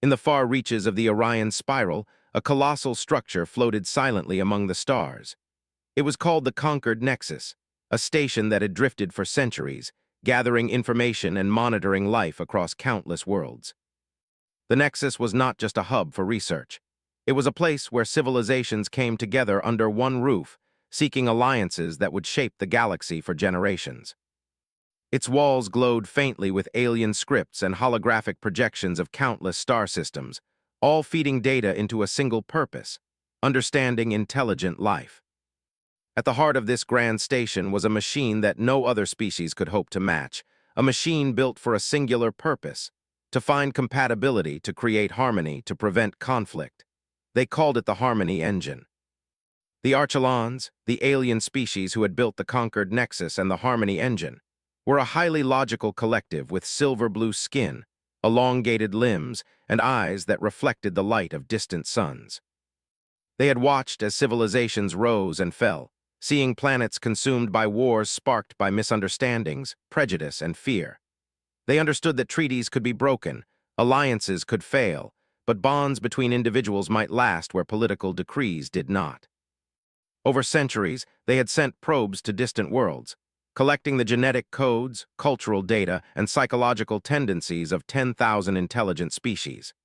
In the far reaches of the Orion spiral, a colossal structure floated silently among the stars. It was called the Conquered Nexus, a station that had drifted for centuries, gathering information and monitoring life across countless worlds. The Nexus was not just a hub for research. It was a place where civilizations came together under one roof, seeking alliances that would shape the galaxy for generations. Its walls glowed faintly with alien scripts and holographic projections of countless star systems, all feeding data into a single purpose: understanding intelligent life. At the heart of this grand station was a machine that no other species could hope to match, a machine built for a singular purpose: to find compatibility, to create harmony, to prevent conflict. They called it the Harmony Engine. The Archelons, the alien species who had built the Conquered Nexus and the Harmony Engine, were a highly logical collective with silver-blue skin, elongated limbs, and eyes that reflected the light of distant suns. They had watched as civilizations rose and fell, seeing planets consumed by wars sparked by misunderstandings, prejudice, and fear. They understood that treaties could be broken, alliances could fail, but bonds between individuals might last where political decrees did not. Over centuries, they had sent probes to distant worlds, collecting the genetic codes, cultural data, and psychological tendencies of 10,000 intelligent species.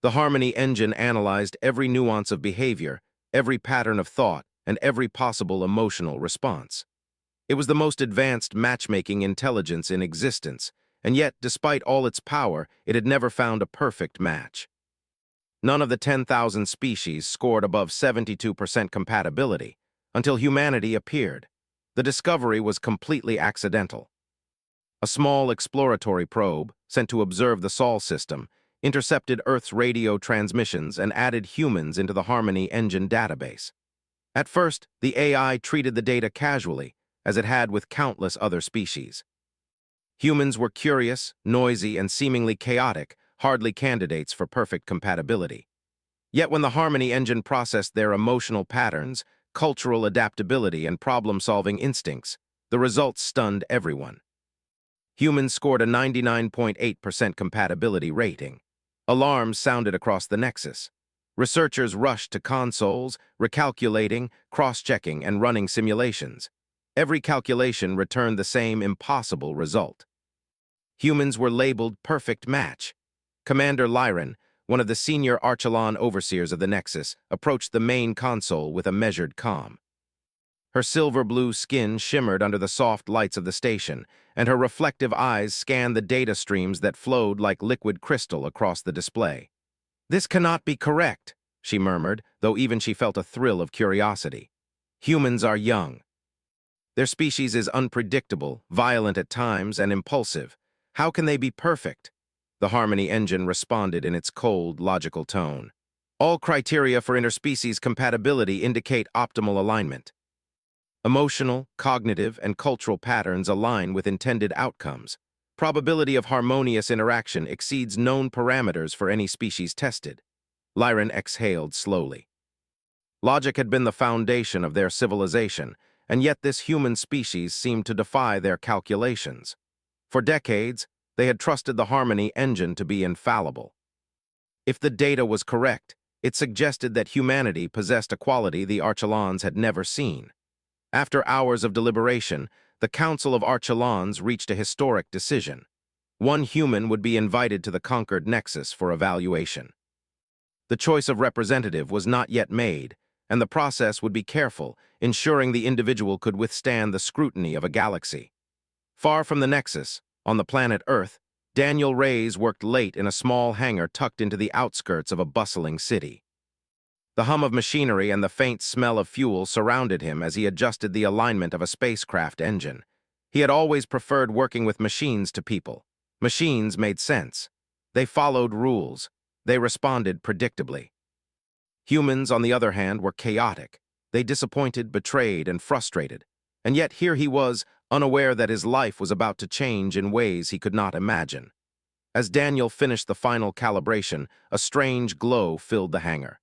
The Harmony Engine analyzed every nuance of behavior, every pattern of thought, and every possible emotional response. It was the most advanced matchmaking intelligence in existence, and yet, despite all its power, it had never found a perfect match. None of the 10,000 species scored above 72% compatibility, until humanity appeared. The discovery was completely accidental. A small exploratory probe, sent to observe the Sol system, intercepted Earth's radio transmissions and added humans into the Harmony Engine database. At first, the AI treated the data casually, as it had with countless other species. Humans were curious, noisy, and seemingly chaotic, hardly candidates for perfect compatibility. Yet when the Harmony Engine processed their emotional patterns, cultural adaptability, and problem-solving instincts, the results stunned everyone. Humans scored a 99.8% compatibility rating. Alarms sounded across the Nexus. Researchers rushed to consoles, recalculating, cross-checking, and running simulations. Every calculation returned the same impossible result. Humans were labeled perfect match. Commander Lyran, one of the senior Archelon overseers of the Nexus, approached the main console with a measured calm. Her silver-blue skin shimmered under the soft lights of the station, and her reflective eyes scanned the data streams that flowed like liquid crystal across the display. "This cannot be correct," she murmured, though even she felt a thrill of curiosity. "Humans are young. Their species is unpredictable, violent at times, and impulsive. How can they be perfect?" The Harmony Engine responded in its cold, logical tone. "All criteria for interspecies compatibility indicate optimal alignment. Emotional, cognitive, and cultural patterns align with intended outcomes. Probability of harmonious interaction exceeds known parameters for any species tested." Lyran exhaled slowly. Logic had been the foundation of their civilization, and yet this human species seemed to defy their calculations. For decades, they had trusted the Harmony Engine to be infallible. If the data was correct, it suggested that humanity possessed a quality the Archelons had never seen. After hours of deliberation, the Council of Archelons reached a historic decision. One human would be invited to the Conquered Nexus for evaluation. The choice of representative was not yet made, and the process would be careful, ensuring the individual could withstand the scrutiny of a galaxy. Far from the Nexus, on the planet Earth, Daniel Reyes worked late in a small hangar tucked into the outskirts of a bustling city. The hum of machinery and the faint smell of fuel surrounded him as he adjusted the alignment of a spacecraft engine. He had always preferred working with machines to people. Machines made sense. They followed rules. They responded predictably. Humans, on the other hand, were chaotic. They disappointed, betrayed, and frustrated. And yet here he was, unaware that his life was about to change in ways he could not imagine. As Daniel finished the final calibration, a strange glow filled the hangar.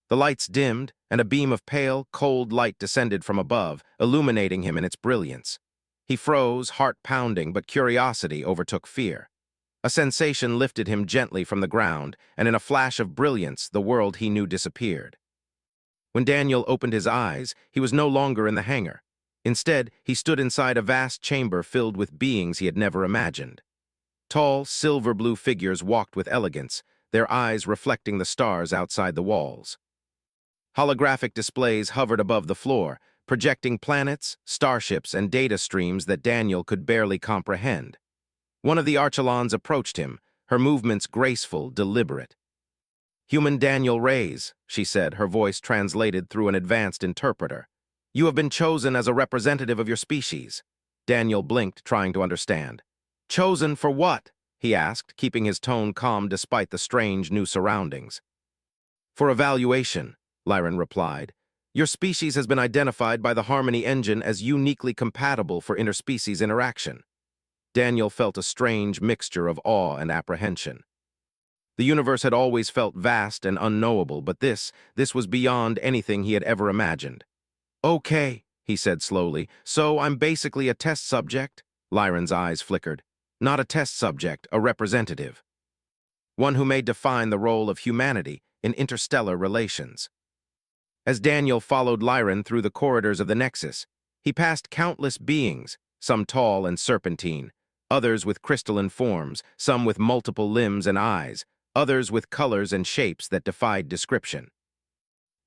The lights dimmed, and a beam of pale, cold light descended from above, illuminating him in its brilliance. He froze, heart pounding, but curiosity overtook fear. A sensation lifted him gently from the ground, and in a flash of brilliance, the world he knew disappeared. When Daniel opened his eyes, he was no longer in the hangar. Instead, he stood inside a vast chamber filled with beings he had never imagined. Tall, silver-blue figures walked with elegance, their eyes reflecting the stars outside the walls. Holographic displays hovered above the floor, projecting planets, starships, and data streams that Daniel could barely comprehend. One of the Archelons approached him, her movements graceful, deliberate. "Human Daniel Reyes," she said, her voice translated through an advanced interpreter. "You have been chosen as a representative of your species." Daniel blinked, trying to understand. "Chosen for what?" he asked, keeping his tone calm despite the strange new surroundings. "For evaluation," Lyran replied. "Your species has been identified by the Harmony Engine as uniquely compatible for interspecies interaction." Daniel felt a strange mixture of awe and apprehension. The universe had always felt vast and unknowable, but this was beyond anything he had ever imagined. "Okay," he said slowly, "so I'm basically a test subject?" Lyran's eyes flickered. "Not a test subject, a representative. One who may define the role of humanity in interstellar relations." As Daniel followed Lyran through the corridors of the Nexus, he passed countless beings, some tall and serpentine, others with crystalline forms, some with multiple limbs and eyes, others with colors and shapes that defied description.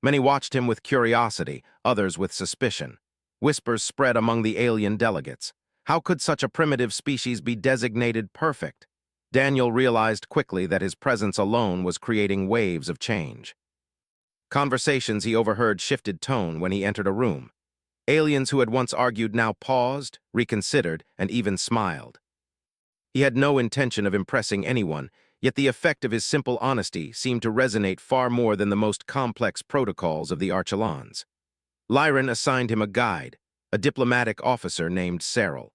Many watched him with curiosity, others with suspicion. Whispers spread among the alien delegates. How could such a primitive species be designated perfect? Daniel realized quickly that his presence alone was creating waves of change. Conversations he overheard shifted tone when he entered a room. Aliens who had once argued now paused, reconsidered, and even smiled. He had no intention of impressing anyone, yet the effect of his simple honesty seemed to resonate far more than the most complex protocols of the Archelons. Lyran assigned him a guide, a diplomatic officer named Sarge.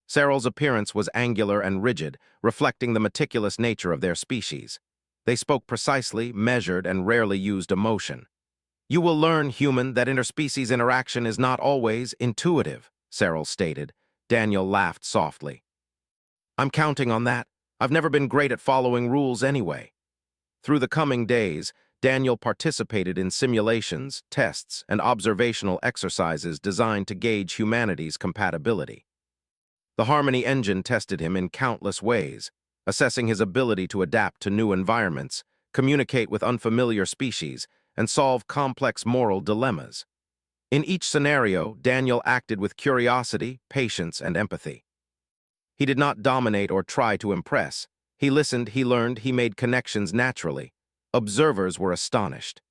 Sarge's appearance was angular and rigid, reflecting the meticulous nature of their species. They spoke precisely, measured, and rarely used emotion. "You will learn, human, that interspecies interaction is not always intuitive," Sarge stated. Daniel laughed softly. "I'm counting on that. I've never been great at following rules anyway." Through the coming days, Daniel participated in simulations, tests, and observational exercises designed to gauge humanity's compatibility. The Harmony Engine tested him in countless ways, assessing his ability to adapt to new environments, communicate with unfamiliar species, and solve complex moral dilemmas. In each scenario, Daniel acted with curiosity, patience, and empathy. He did not dominate or try to impress. He listened, he learned, he made connections naturally. Observers were astonished.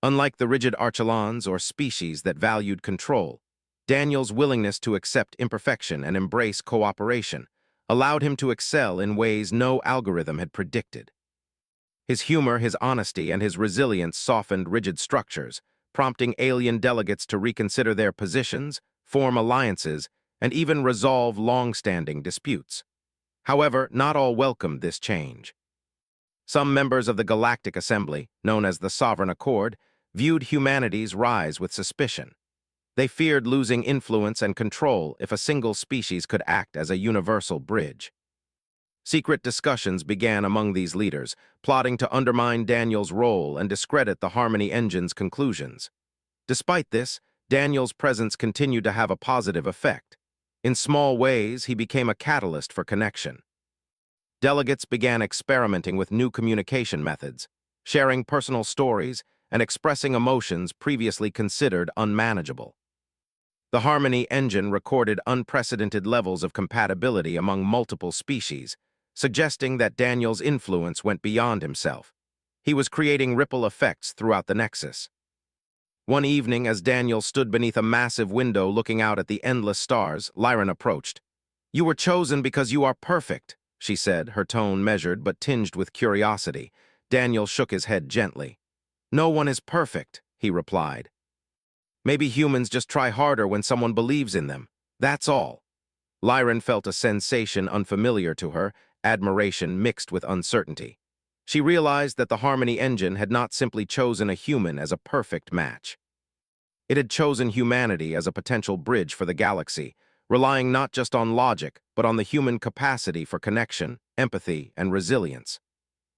Unlike the rigid Archelons or species that valued control, Daniel's willingness to accept imperfection and embrace cooperation allowed him to excel in ways no algorithm had predicted. His humor, his honesty, and his resilience softened rigid structures, prompting alien delegates to reconsider their positions, form alliances, and even resolve long-standing disputes. However, not all welcomed this change. Some members of the Galactic Assembly, known as the Sovereign Accord, viewed humanity's rise with suspicion. They feared losing influence and control if a single species could act as a universal bridge. Secret discussions began among these leaders, plotting to undermine Daniel's role and discredit the Harmony Engine's conclusions. Despite this, Daniel's presence continued to have a positive effect. In small ways, he became a catalyst for connection. Delegates began experimenting with new communication methods, sharing personal stories, and expressing emotions previously considered unmanageable. The Harmony Engine recorded unprecedented levels of compatibility among multiple species, suggesting that Daniel's influence went beyond himself. He was creating ripple effects throughout the Nexus. One evening, as Daniel stood beneath a massive window looking out at the endless stars, Lyran approached. "You were chosen because you are perfect," she said, her tone measured but tinged with curiosity. Daniel shook his head gently. "No one is perfect," he replied. "Maybe humans just try harder when someone believes in them. That's all." Lyran felt a sensation unfamiliar to her, admiration mixed with uncertainty. She realized that the Harmony Engine had not simply chosen a human as a perfect match. It had chosen humanity as a potential bridge for the galaxy, relying not just on logic, but on the human capacity for connection, empathy, and resilience.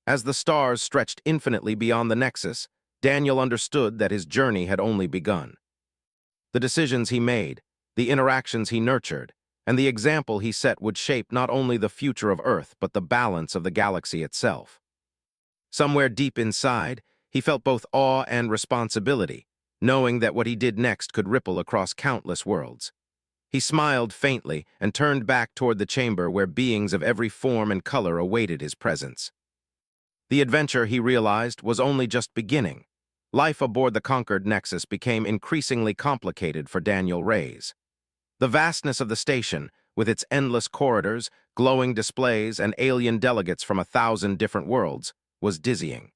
As the stars stretched infinitely beyond the Nexus, Daniel understood that his journey had only begun. The decisions he made, the interactions he nurtured, and the example he set would shape not only the future of Earth, but the balance of the galaxy itself. Somewhere deep inside, he felt both awe and responsibility, knowing that what he did next could ripple across countless worlds. He smiled faintly and turned back toward the chamber where beings of every form and color awaited his presence. The adventure, he realized, was only just beginning. Life aboard the conquered Nexus became increasingly complicated for Daniel Reyes. The vastness of the station, with its endless corridors, glowing displays, and alien delegates from 1,000 different worlds, was dizzying.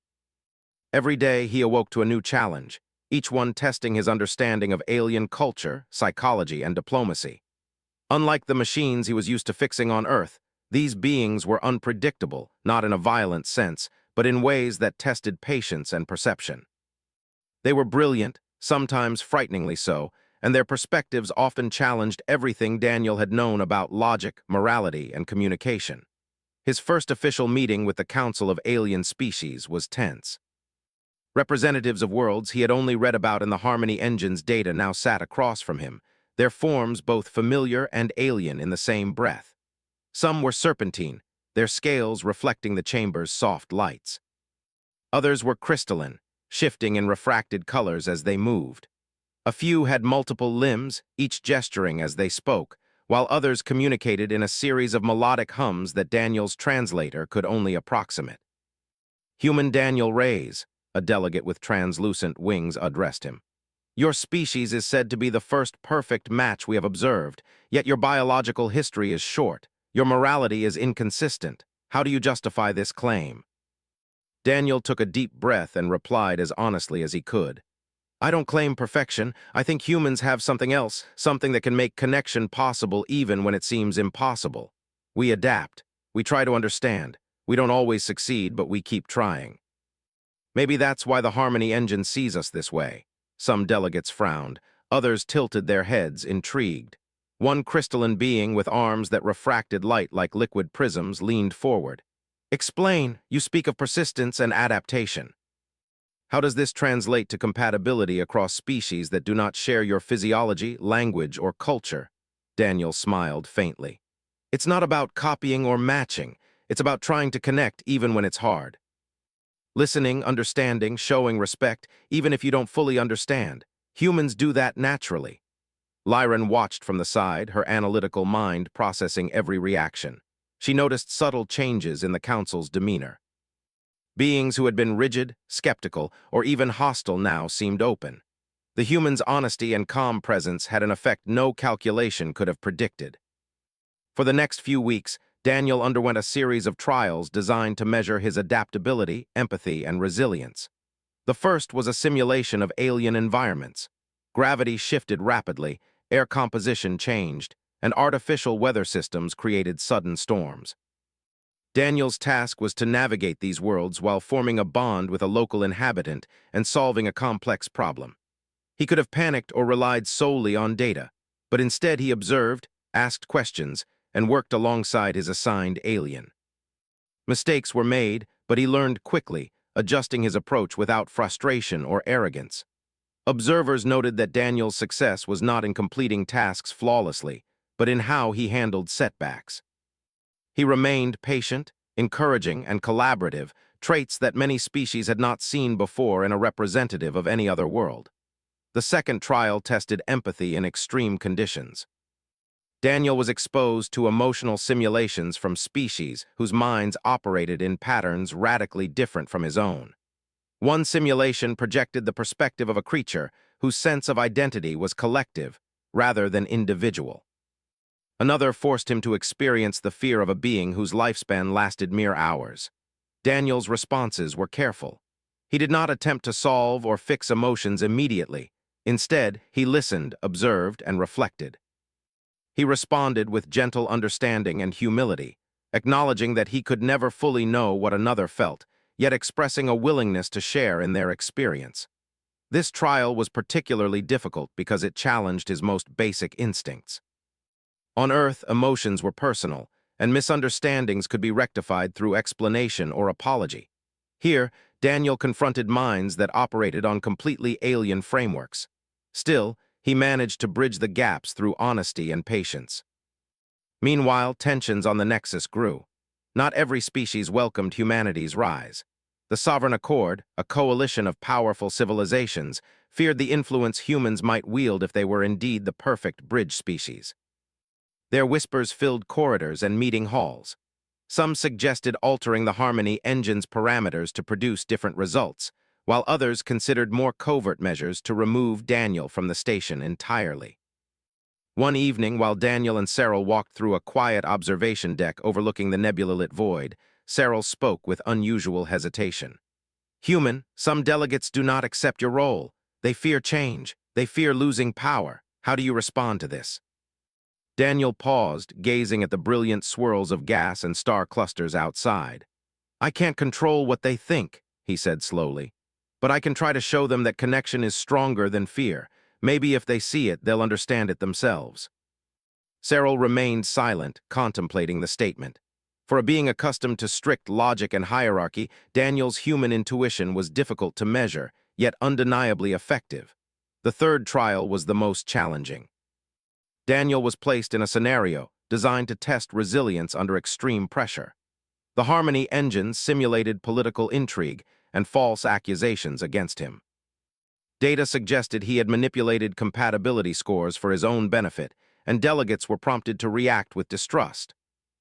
Every day he awoke to a new challenge, each one testing his understanding of alien culture, psychology, and diplomacy. Unlike the machines he was used to fixing on Earth, these beings were unpredictable, not in a violent sense, but in ways that tested patience and perception. They were brilliant, sometimes frighteningly so, and their perspectives often challenged everything Daniel had known about logic, morality, and communication. His first official meeting with the Council of Alien Species was tense. Representatives of worlds he had only read about in the Harmony Engine's data now sat across from him, their forms both familiar and alien in the same breath. Some were serpentine, their scales reflecting the chamber's soft lights. Others were crystalline, shifting in refracted colors as they moved. A few had multiple limbs, each gesturing as they spoke, while others communicated in a series of melodic hums that Daniel's translator could only approximate. Human Daniel Reyes, a delegate with translucent wings, addressed him. Your species is said to be the first perfect match we have observed, yet your biological history is short. Your morality is inconsistent. How do you justify this claim? Daniel took a deep breath and replied as honestly as he could. I don't claim perfection. I think humans have something else, something that can make connection possible even when it seems impossible. We adapt. We try to understand. We don't always succeed, but we keep trying. Maybe that's why the Harmony Engine sees us this way. Some delegates frowned. Others tilted their heads, intrigued. One crystalline being with arms that refracted light like liquid prisms leaned forward. Explain. You speak of persistence and adaptation. How does this translate to compatibility across species that do not share your physiology, language, or culture? Daniel smiled faintly. It's not about copying or matching. It's about trying to connect even when it's hard. Listening, understanding, showing respect, even if you don't fully understand. Humans do that naturally. Lyran watched from the side, her analytical mind processing every reaction. She noticed subtle changes in the Council's demeanor. Beings who had been rigid, skeptical, or even hostile now seemed open. The human's honesty and calm presence had an effect no calculation could have predicted. For the next few weeks, Daniel underwent a series of trials designed to measure his adaptability, empathy, and resilience. The first was a simulation of alien environments. Gravity shifted rapidly, air composition changed, and artificial weather systems created sudden storms. Daniel's task was to navigate these worlds while forming a bond with a local inhabitant and solving a complex problem. He could have panicked or relied solely on data, but instead he observed, asked questions, and worked alongside his assigned alien. Mistakes were made, but he learned quickly, adjusting his approach without frustration or arrogance. Observers noted that Daniel's success was not in completing tasks flawlessly, but in how he handled setbacks. He remained patient, encouraging, and collaborative, traits that many species had not seen before in a representative of any other world. The second trial tested empathy in extreme conditions. Daniel was exposed to emotional simulations from species whose minds operated in patterns radically different from his own. One simulation projected the perspective of a creature whose sense of identity was collective rather than individual. Another forced him to experience the fear of a being whose lifespan lasted mere hours. Daniel's responses were careful. He did not attempt to solve or fix emotions immediately. Instead, he listened, observed, and reflected. He responded with gentle understanding and humility, acknowledging that he could never fully know what another felt, yet expressing a willingness to share in their experience. This trial was particularly difficult because it challenged his most basic instincts. On Earth, emotions were personal, and misunderstandings could be rectified through explanation or apology. Here, Daniel confronted minds that operated on completely alien frameworks. Still, he managed to bridge the gaps through honesty and patience. Meanwhile, tensions on the Nexus grew. Not every species welcomed humanity's rise. The Sovereign Accord, a coalition of powerful civilizations, feared the influence humans might wield if they were indeed the perfect bridge species. Their whispers filled corridors and meeting halls. Some suggested altering the Harmony engine's parameters to produce different results, while others considered more covert measures to remove Daniel from the station entirely. One evening, while Daniel and Cyril walked through a quiet observation deck overlooking the nebula-lit void, Cyril spoke with unusual hesitation. "Human, some delegates do not accept your role. They fear change. They fear losing power. How do you respond to this?" Daniel paused, gazing at the brilliant swirls of gas and star clusters outside. "I can't control what they think," he said slowly. "But I can try to show them that connection is stronger than fear. Maybe if they see it, they'll understand it themselves." Cyril remained silent, contemplating the statement. For a being accustomed to strict logic and hierarchy, Daniel's human intuition was difficult to measure, yet undeniably effective. The third trial was the most challenging. Daniel was placed in a scenario designed to test resilience under extreme pressure. The Harmony engine simulated political intrigue and false accusations against him. Data suggested he had manipulated compatibility scores for his own benefit, and delegates were prompted to react with distrust.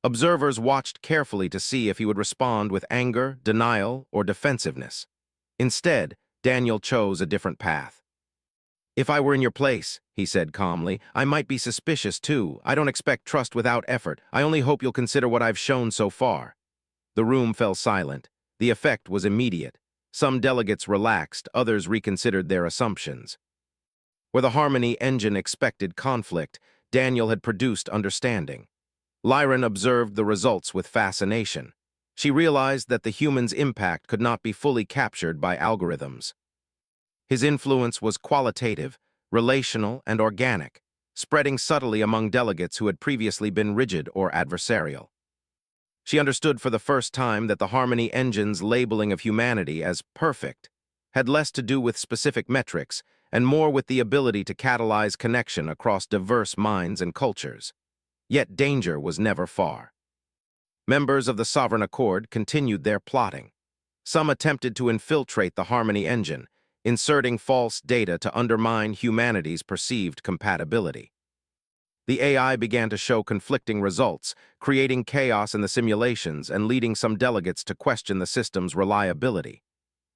Observers watched carefully to see if he would respond with anger, denial, or defensiveness. Instead, Daniel chose a different path. "If I were in your place," he said calmly, "I might be suspicious too. I don't expect trust without effort. I only hope you'll consider what I've shown so far." The room fell silent. The effect was immediate. Some delegates relaxed, others reconsidered their assumptions. Where the Harmony engine expected conflict, Daniel had produced understanding. Lyran observed the results with fascination. She realized that the human's impact could not be fully captured by algorithms. His influence was qualitative, relational, and organic, spreading subtly among delegates who had previously been rigid or adversarial. She understood for the first time that the Harmony engine's labeling of humanity as perfect had less to do with specific metrics and more with the ability to catalyze connection across diverse minds and cultures. Yet danger was never far. Members of the Sovereign Accord continued their plotting. Some attempted to infiltrate the Harmony engine, inserting false data to undermine humanity's perceived compatibility. The AI began to show conflicting results, creating chaos in the simulations and leading some delegates to question the system's reliability.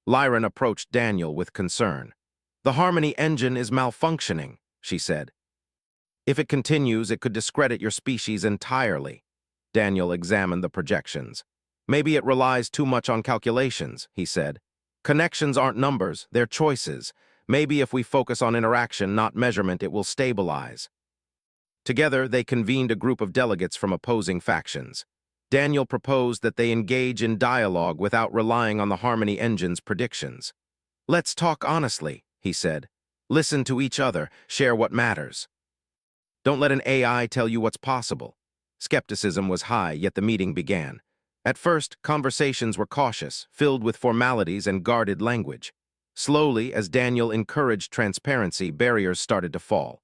Lyran approached Daniel with concern. "The Harmony engine is malfunctioning," she said. "If it continues, it could discredit your species entirely." Daniel examined the projections. "Maybe it relies too much on calculations," he said. "Connections aren't numbers, they're choices. Maybe if we focus on interaction, not measurement, it will stabilize." Together, they convened a group of delegates from opposing factions. Daniel proposed that they engage in dialogue without relying on the Harmony engine's predictions. "Let's talk honestly," he said. "Listen to each other, share what matters. Don't let an AI tell you what's possible." Skepticism was high, yet the meeting began. At first, conversations were cautious, filled with formalities and guarded language. Slowly, as Daniel encouraged transparency, barriers started to fall.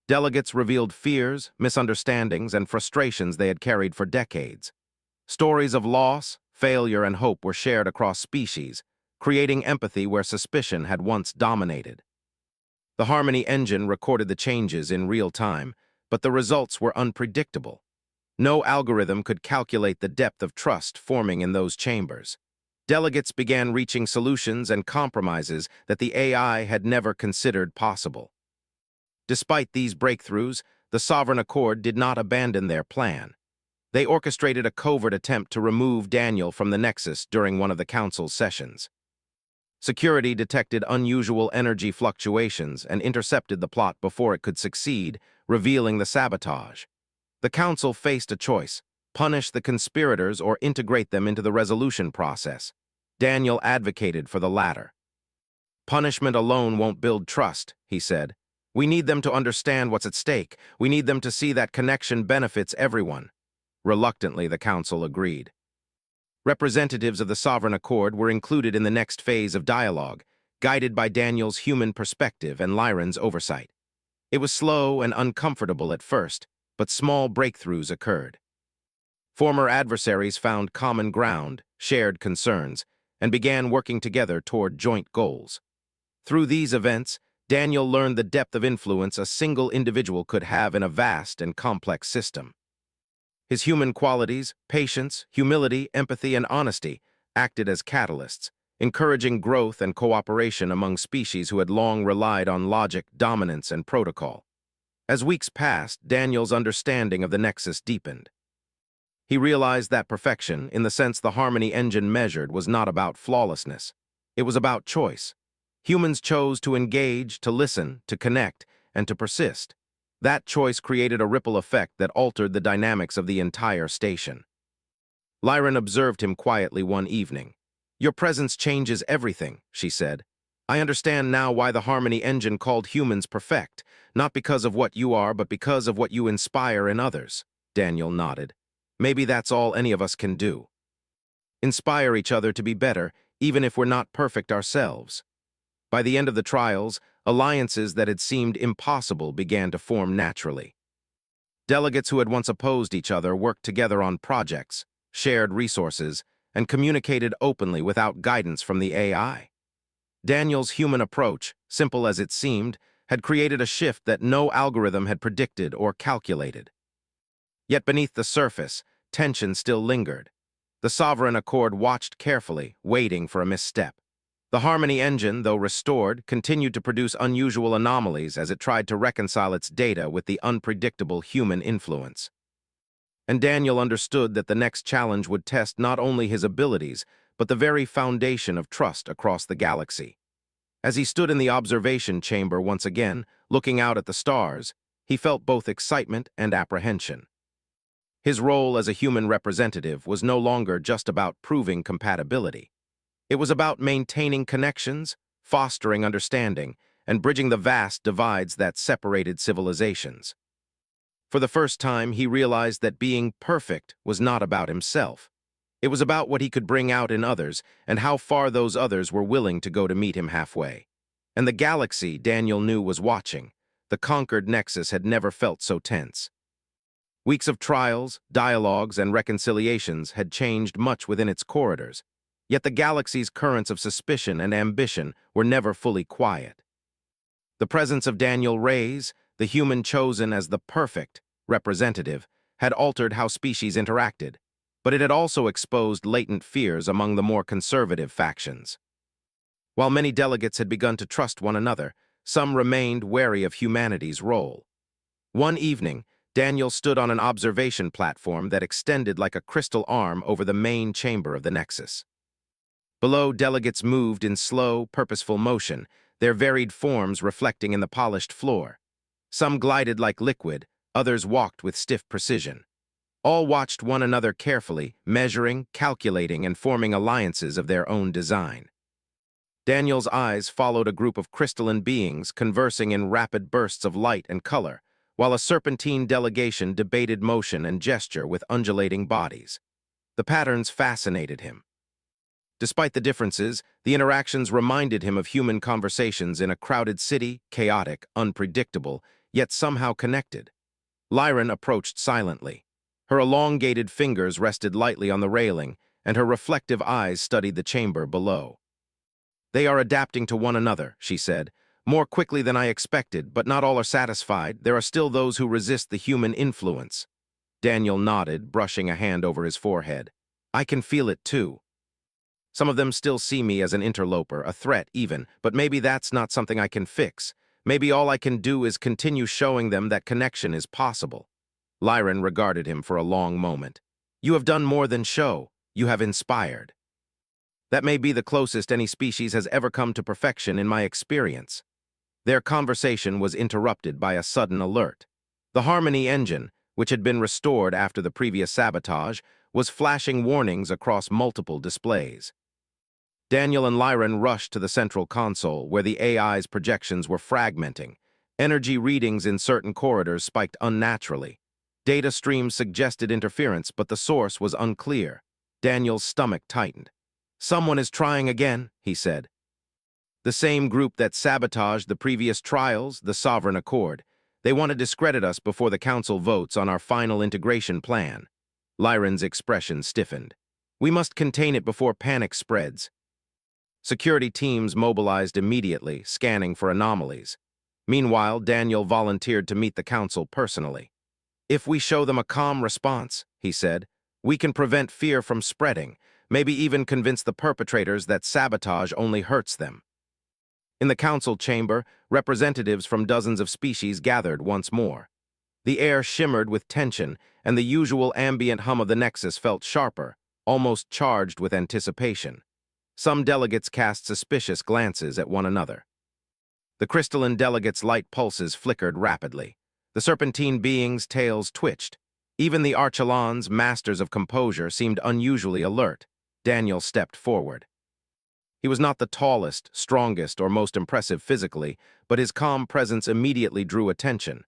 Delegates revealed fears, misunderstandings, and frustrations they had carried for decades. Stories of loss, failure, and hope were shared across species, creating empathy where suspicion had once dominated. The Harmony engine recorded the changes in real time, but the results were unpredictable. No algorithm could calculate the depth of trust forming in those chambers. Delegates began reaching solutions and compromises that the AI had never considered possible. Despite these breakthroughs, the Sovereign Accord did not abandon their plan. They orchestrated a covert attempt to remove Daniel from the Nexus during one of the Council's sessions. Security detected unusual energy fluctuations and intercepted the plot before it could succeed, revealing the sabotage. The Council faced a choice: punish the conspirators or integrate them into the resolution process. Daniel advocated for the latter. "Punishment alone won't build trust," he said. We need them to understand what's at stake. We need them to see that connection benefits everyone." Reluctantly, the council agreed. Representatives of the Sovereign Accord were included in the next phase of dialogue, guided by Daniel's human perspective and Lyran's oversight. It was slow and uncomfortable at first, but small breakthroughs occurred. Former adversaries found common ground, shared concerns, and began working together toward joint goals. Through these events, Daniel learned the depth of influence a single individual could have in a vast and complex system. His human qualities, patience, humility, empathy, and honesty acted as catalysts, encouraging growth and cooperation among species who had long relied on logic, dominance, and protocol. As weeks passed, Daniel's understanding of the Nexus deepened. He realized that perfection, in the sense the Harmony engine measured, was not about flawlessness. It was about choice. Humans chose to engage, to listen, to connect, and to persist. That choice created a ripple effect that altered the dynamics of the entire station. Lyran observed him quietly one evening. "Your presence changes everything," she said. "I understand now why the Harmony engine called humans perfect, not because of what you are, but because of what you inspire in others." Daniel nodded. "Maybe that's all any of us can do. Inspire each other to be better, even if we're not perfect ourselves." By the end of the trials, alliances that had seemed impossible began to form naturally. Delegates who had once opposed each other worked together on projects, shared resources, and communicated openly without guidance from the AI. Daniel's human approach, simple as it seemed, had created a shift that no algorithm had predicted or calculated. Yet beneath the surface, tension still lingered. The Sovereign Accord watched carefully, waiting for a misstep. The Harmony engine, though restored, continued to produce unusual anomalies as it tried to reconcile its data with the unpredictable human influence. And Daniel understood that the next challenge would test not only his abilities, but the very foundation of trust across the galaxy. As he stood in the observation chamber once again, looking out at the stars, he felt both excitement and apprehension. His role as a human representative was no longer just about proving compatibility. It was about maintaining connections, fostering understanding, and bridging the vast divides that separated civilizations. For the first time, he realized that being perfect was not about himself. It was about what he could bring out in others and how far those others were willing to go to meet him halfway. And the galaxy, Daniel knew, was watching. The conquered Nexus had never felt so tense. Weeks of trials, dialogues, and reconciliations had changed much within its corridors. Yet the galaxy's currents of suspicion and ambition were never fully quiet. The presence of Daniel Reyes, the human chosen as the perfect representative, had altered how species interacted, but it had also exposed latent fears among the more conservative factions. While many delegates had begun to trust one another, some remained wary of humanity's role. One evening, Daniel stood on an observation platform that extended like a crystal arm over the main chamber of the Nexus. Below, delegates moved in slow, purposeful motion, their varied forms reflecting in the polished floor. Some glided like liquid, others walked with stiff precision. All watched one another carefully, measuring, calculating, and forming alliances of their own design. Daniel's eyes followed a group of crystalline beings conversing in rapid bursts of light and color, while a serpentine delegation debated motion and gesture with undulating bodies. The patterns fascinated him. Despite the differences, the interactions reminded him of human conversations in a crowded city, chaotic, unpredictable, yet somehow connected. Lyran approached silently. Her elongated fingers rested lightly on the railing, and her reflective eyes studied the chamber below. "They are adapting to one another," she said, "more quickly than I expected, but not all are satisfied. There are still those who resist the human influence." Daniel nodded, brushing a hand over his forehead. "I can feel it too. Some of them still see me as an interloper, a threat even, but maybe that's not something I can fix. Maybe all I can do is continue showing them that connection is possible." Lyran regarded him for a long moment. "You have done more than show. You have inspired. That may be the closest any species has ever come to perfection in my experience." Their conversation was interrupted by a sudden alert. The Harmony engine, which had been restored after the previous sabotage, was flashing warnings across multiple displays. Daniel and Lyran rushed to the central console, where the AI's projections were fragmenting. Energy readings in certain corridors spiked unnaturally. Data streams suggested interference, but the source was unclear. Daniel's stomach tightened. "Someone is trying again," he said. "The same group that sabotaged the previous trials, the Sovereign Accord. They want to discredit us before the Council votes on our final integration plan." Lyran's expression stiffened. "We must contain it before panic spreads." Security teams mobilized immediately, scanning for anomalies. Meanwhile, Daniel volunteered to meet the Council personally. "If we show them a calm response," he said, "we can prevent fear from spreading, maybe even convince the perpetrators that sabotage only hurts them." In the Council chamber, representatives from dozens of species gathered once more. The air shimmered with tension, and the usual ambient hum of the Nexus felt sharper, almost charged with anticipation. Some delegates cast suspicious glances at one another. The crystalline delegates' light pulses flickered rapidly. The serpentine beings' tails twitched. Even the Archelons, masters of composure, seemed unusually alert. Daniel stepped forward. He was not the tallest, strongest, or most impressive physically, but his calm presence immediately drew attention.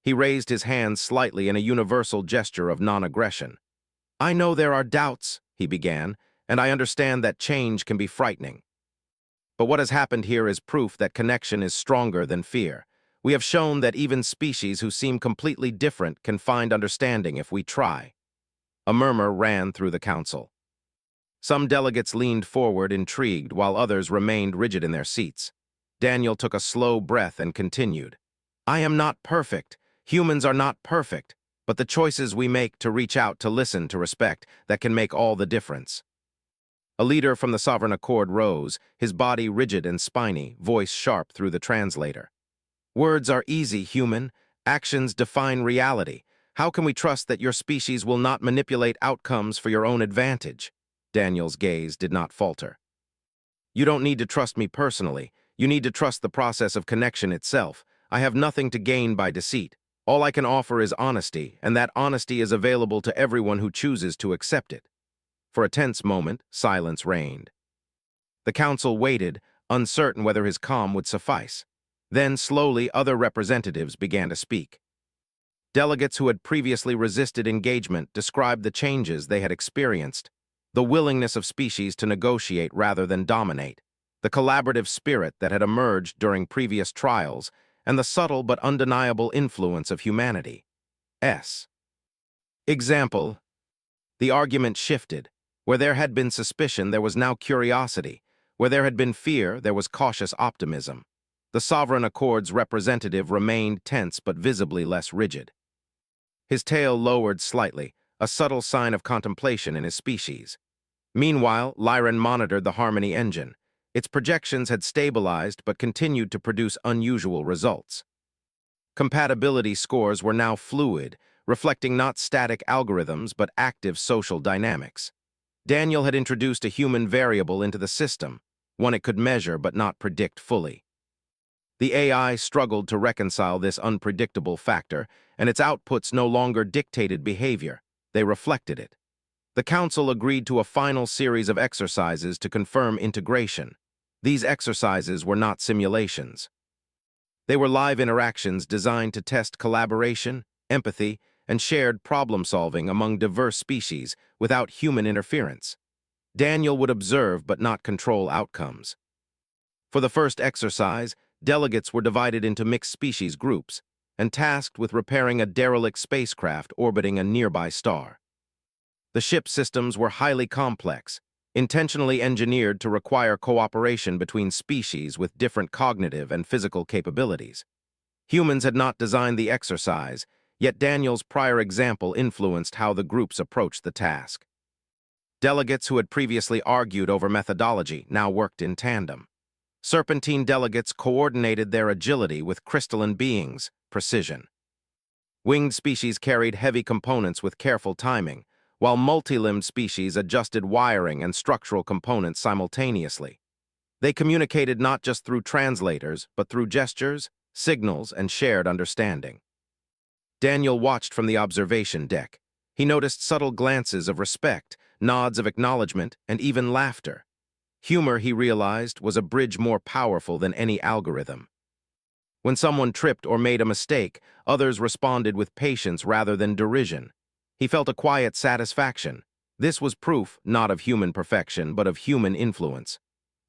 He raised his hands slightly in a universal gesture of non-aggression. "I know there are doubts," he began, "and I understand that change can be frightening. But what has happened here is proof that connection is stronger than fear. We have shown that even species who seem completely different can find understanding if we try." A murmur ran through the Council. Some delegates leaned forward, intrigued, while others remained rigid in their seats. Daniel took a slow breath and continued. "I am not perfect. Humans are not perfect. But the choices we make to reach out, to listen, to respect, that can make all the difference." A leader from the Sovereign Accord rose, his body rigid and spiny, voice sharp through the translator. "Words are easy, human. Actions define reality. How can we trust that your species will not manipulate outcomes for your own advantage?" Daniel's gaze did not falter. "You don't need to trust me personally. You need to trust the process of connection itself. I have nothing to gain by deceit. All I can offer is honesty, and that honesty is available to everyone who chooses to accept it." For a tense moment, silence reigned. The Council waited, uncertain whether his calm would suffice. Then, slowly, other representatives began to speak. Delegates who had previously resisted engagement described the changes they had experienced: the willingness of species to negotiate rather than dominate, the collaborative spirit that had emerged during previous trials, and the subtle but undeniable influence of humanity. Example. The argument shifted. Where there had been suspicion, there was now curiosity. Where there had been fear, there was cautious optimism. The Sovereign Accord's representative remained tense but visibly less rigid. His tail lowered slightly, a subtle sign of contemplation in his species. Meanwhile, Lyran monitored the Harmony engine. Its projections had stabilized but continued to produce unusual results. Compatibility scores were now fluid, reflecting not static algorithms but active social dynamics. Daniel had introduced a human variable into the system, one it could measure but not predict fully. The AI struggled to reconcile this unpredictable factor, and its outputs no longer dictated behavior, they reflected it. The Council agreed to a final series of exercises to confirm integration. These exercises were not simulations. They were live interactions designed to test collaboration, empathy, and shared problem-solving among diverse species without human interference. Daniel would observe but not control outcomes. For the first exercise, delegates were divided into mixed species groups and tasked with repairing a derelict spacecraft orbiting a nearby star. The ship systems were highly complex, intentionally engineered to require cooperation between species with different cognitive and physical capabilities. Humans had not designed the exercise, yet Daniel's prior example influenced how the groups approached the task. Delegates who had previously argued over methodology now worked in tandem. Serpentine delegates coordinated their agility with crystalline beings' precision. Winged species carried heavy components with careful timing, while multi-limbed species adjusted wiring and structural components simultaneously. They communicated not just through translators, but through gestures, signals, and shared understanding. Daniel watched from the observation deck. He noticed subtle glances of respect, nods of acknowledgement, and even laughter. Humor, he realized, was a bridge more powerful than any algorithm. When someone tripped or made a mistake, others responded with patience rather than derision. He felt a quiet satisfaction. This was proof not of human perfection, but of human influence.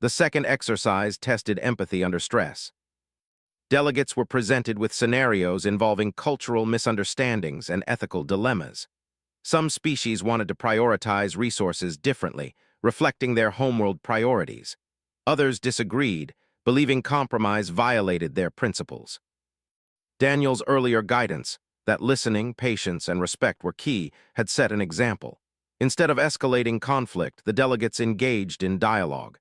The second exercise tested empathy under stress. Delegates were presented with scenarios involving cultural misunderstandings and ethical dilemmas. Some species wanted to prioritize resources differently, reflecting their homeworld priorities. Others disagreed, believing compromise violated their principles. Daniel's earlier guidance, that listening, patience, and respect were key, had set an example. Instead of escalating conflict, the delegates engaged in dialogue.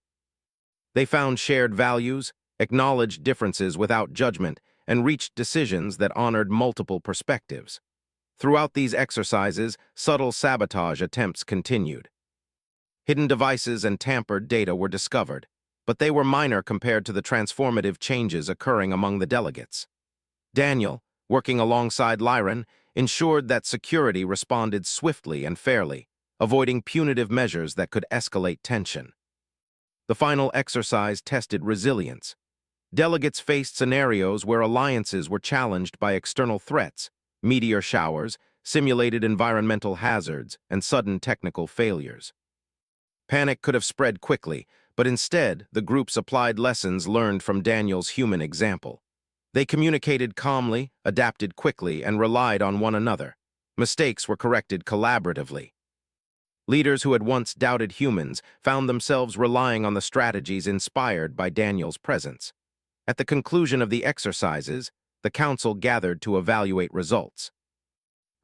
They found shared values, acknowledged differences without judgment, and reached decisions that honored multiple perspectives. Throughout these exercises, subtle sabotage attempts continued. Hidden devices and tampered data were discovered, but they were minor compared to the transformative changes occurring among the delegates. Daniel, working alongside Lyran, ensured that security responded swiftly and fairly, avoiding punitive measures that could escalate tension. The final exercise tested resilience. Delegates faced scenarios where alliances were challenged by external threats, meteor showers, simulated environmental hazards, and sudden technical failures. Panic could have spread quickly, but instead, the groups applied lessons learned from Daniel's human example. They communicated calmly, adapted quickly, and relied on one another. Mistakes were corrected collaboratively. Leaders who had once doubted humans found themselves relying on the strategies inspired by Daniel's presence. At the conclusion of the exercises, the council gathered to evaluate results.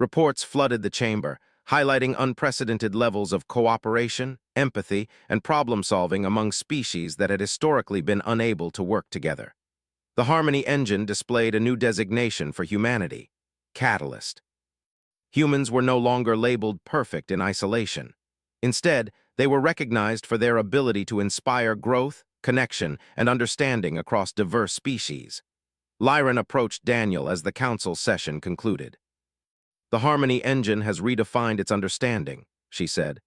Reports flooded the chamber, highlighting unprecedented levels of cooperation, empathy, and problem-solving among species that had historically been unable to work together. The Harmony engine displayed a new designation for humanity: Catalyst. Humans were no longer labeled perfect in isolation. Instead, they were recognized for their ability to inspire growth, connection, and understanding across diverse species. Lyran approached Daniel as the council session concluded. "The Harmony engine has redefined its understanding," she said.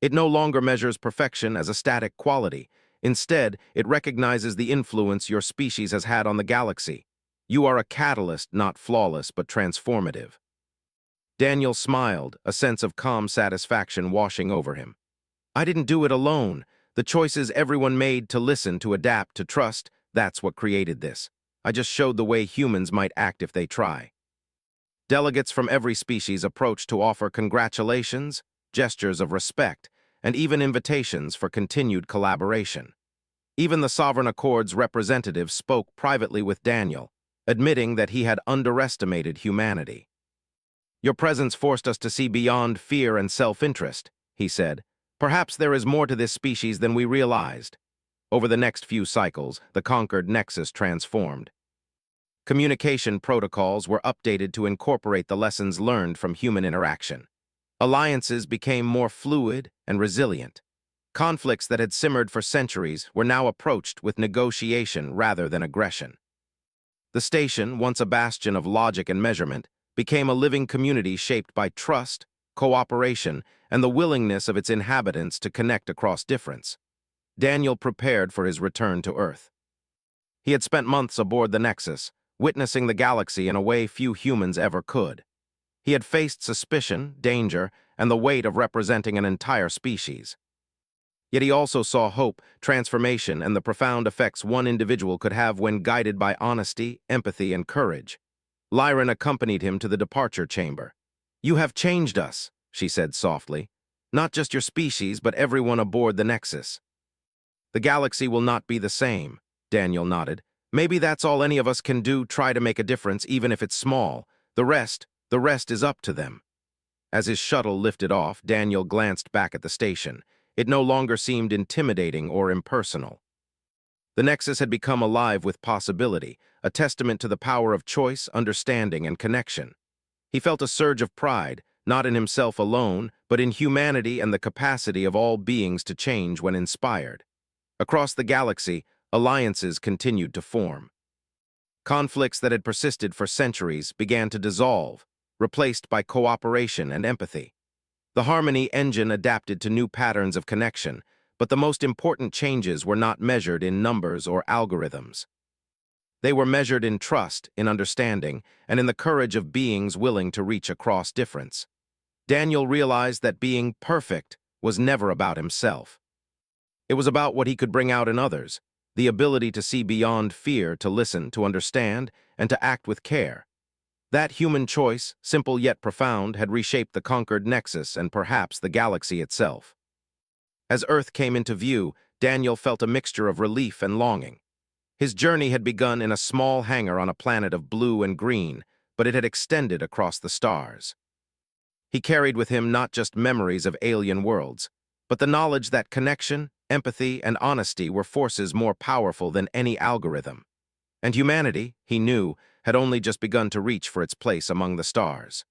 "It no longer measures perfection as a static quality. Instead, it recognizes the influence your species has had on the galaxy. You are a catalyst, not flawless, but transformative." Daniel smiled, a sense of calm satisfaction washing over him. "I didn't do it alone. The choices everyone made to listen, to adapt, to trust, that's what created this. I just showed the way humans might act if they try." Delegates from every species approached to offer congratulations, gestures of respect, and even invitations for continued collaboration. Even the Sovereign Accord's representative spoke privately with Daniel, admitting that he had underestimated humanity. "Your presence forced us to see beyond fear and self-interest," he said. "Perhaps there is more to this species than we realized." Over the next few cycles, the conquered Nexus transformed. Communication protocols were updated to incorporate the lessons learned from human interaction. Alliances became more fluid and resilient. Conflicts that had simmered for centuries were now approached with negotiation rather than aggression. The station, once a bastion of logic and measurement, became a living community shaped by trust, cooperation, and the willingness of its inhabitants to connect across difference. Daniel prepared for his return to Earth. He had spent months aboard the Nexus, witnessing the galaxy in a way few humans ever could. He had faced suspicion, danger, and the weight of representing an entire species. Yet he also saw hope, transformation, and the profound effects one individual could have when guided by honesty, empathy, and courage. Lyran accompanied him to the departure chamber. "You have changed us," she said softly. "Not just your species, but everyone aboard the Nexus." "The galaxy will not be the same," Daniel nodded. "Maybe that's all any of us can do, try to make a difference, even if it's small. The rest is up to them." As his shuttle lifted off, Daniel glanced back at the station. It no longer seemed intimidating or impersonal. The Nexus had become alive with possibility, a testament to the power of choice, understanding, and connection. He felt a surge of pride, not in himself alone, but in humanity and the capacity of all beings to change when inspired. Across the galaxy, alliances continued to form. Conflicts that had persisted for centuries began to dissolve, replaced by cooperation and empathy. The Harmony engine adapted to new patterns of connection, but the most important changes were not measured in numbers or algorithms. They were measured in trust, in understanding, and in the courage of beings willing to reach across difference. Daniel realized that being perfect was never about himself. It was about what he could bring out in others, the ability to see beyond fear, to listen, to understand, and to act with care. That human choice, simple yet profound, had reshaped the conquered nexus and perhaps the galaxy itself. As Earth came into view, Daniel felt a mixture of relief and longing. His journey had begun in a small hangar on a planet of blue and green, but it had extended across the stars. He carried with him not just memories of alien worlds, but the knowledge that connection, empathy, and honesty were forces more powerful than any algorithm. And humanity, he knew, had only just begun to reach for its place among the stars.